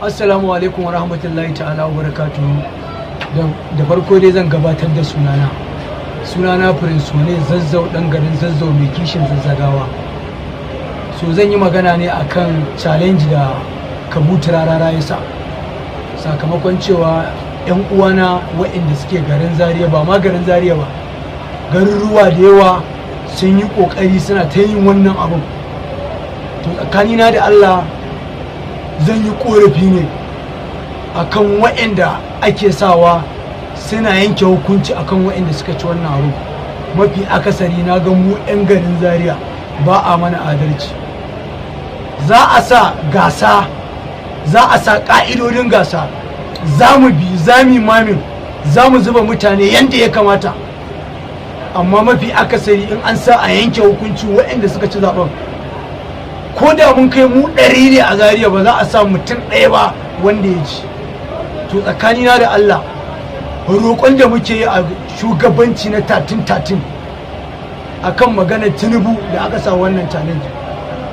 Assalamu alaikum wa rahmatullahi ta'ala wa barakatuhu. Da farko dai zan gabatar da sunana Prince ne zazzau dan garin zazzau mai kishin zazzagawa. So zan yi magana ne akan challenge da kabutu rarara ya sa, sakamakon cewa 'yan uwana waɗanda suke garin Zaria, ba ma garin Zaria ba, garuruwa da yawa sun yi ƙoƙari suna ta yin wannan abin. To tsakanina da Allah zan yi korafi ne akan waɗanda ake sawa suna yanke hukunci akan waɗanda suka ci wannan abu. Mafi akasari na ga mu 'yan garin Zaria ba a mana adalci. Za a sa gasa, za a sa ƙa'idodin gasa, za mu bi, za mu mamin, za mu zuba mutane yadda ya kamata, amma mafi akasari in an sa a yanke hukunci waɗanda suka ci zaɓen, ko da mun kai mu 100 ne a Zaria ba za a sa mutum ɗaya ba wanda ya ci. To tsakanina da Allah roƙon da muke yi a shugabanci na 13 akan maganar Tinubu da aka sa wannan challenge,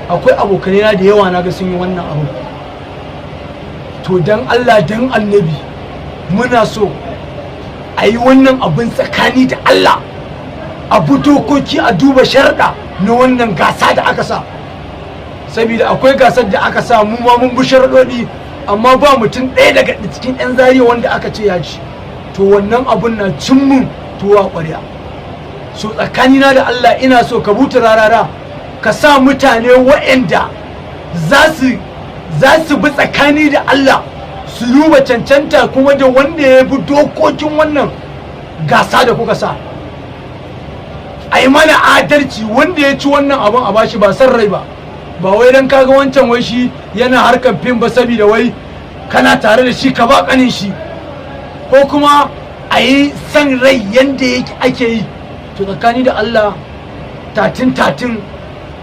akwai abokanai na da yawa na ga sun yi wannan abu. To dan Allah dan Annabi muna so a yi wannan abin tsakani da Allah, a bi dokoki, a duba sharɗa na wannan gasa da aka sa. Saboda akwai gasar da aka sa mu ma mun bi sharaɗoɗi, amma ba mutum ɗaya daga cikin 'yan Zaria wanda aka ce ya ci. To wannan abun na cin mun tuwa ƙwarya. So tsakanina da Allah ina so ka buta rarara ka sa mutane waɗanda za su bi tsakani da Allah, su duba cancanta kuma da wanda ya bi dokokin wannan gasa da kuka sa. A yi mana adalci, wanda ya ci wannan abun a bashi ba san rai ba. Ba wai dan kaga wancan wai shi yana harkar fim ba saboda wai kana tare da shi ka ba kanin shi, ko kuma a yi san rai yanda ake yi. To tsakani da Allah 13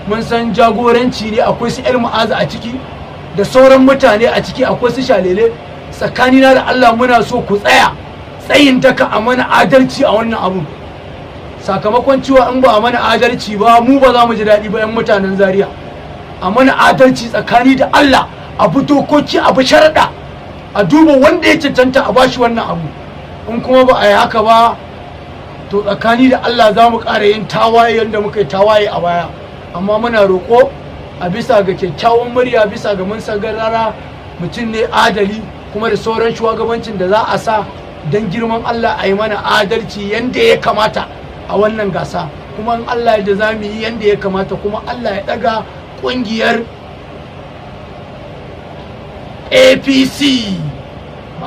mun san jagoranci ne, akwai su yar ma'aza a ciki da sauran mutane a ciki, akwai su shalele. Tsakani na da Allah muna so ku tsaya tsayin daka a mana adalci a wannan abun, sakamakon cewa in ba a mana adalci ba mu ba za mu ji daɗi ba 'yan mutanen Zaria. A mana adalci tsakani da Allah, a bi dokoki, a bi sharaɗa, a duba wanda ya cancanta a bashi wannan abu. In kuma ba a yi haka ba, to tsakani da Allah za mu ƙara yin tawaye yadda muka yi tawaye a baya. Amma muna roƙo a bisa ga kyakkyawan murya, bisa ga mun san rara mutum ne adali, kuma da sauran shugabancin da za a sa don girman Allah a yi mana adalci yadda ya kamata a wannan gasa. Kuma in Allah da za mu yi yadda ya kamata, kuma Allah ya ɗaga ƙungiyar APC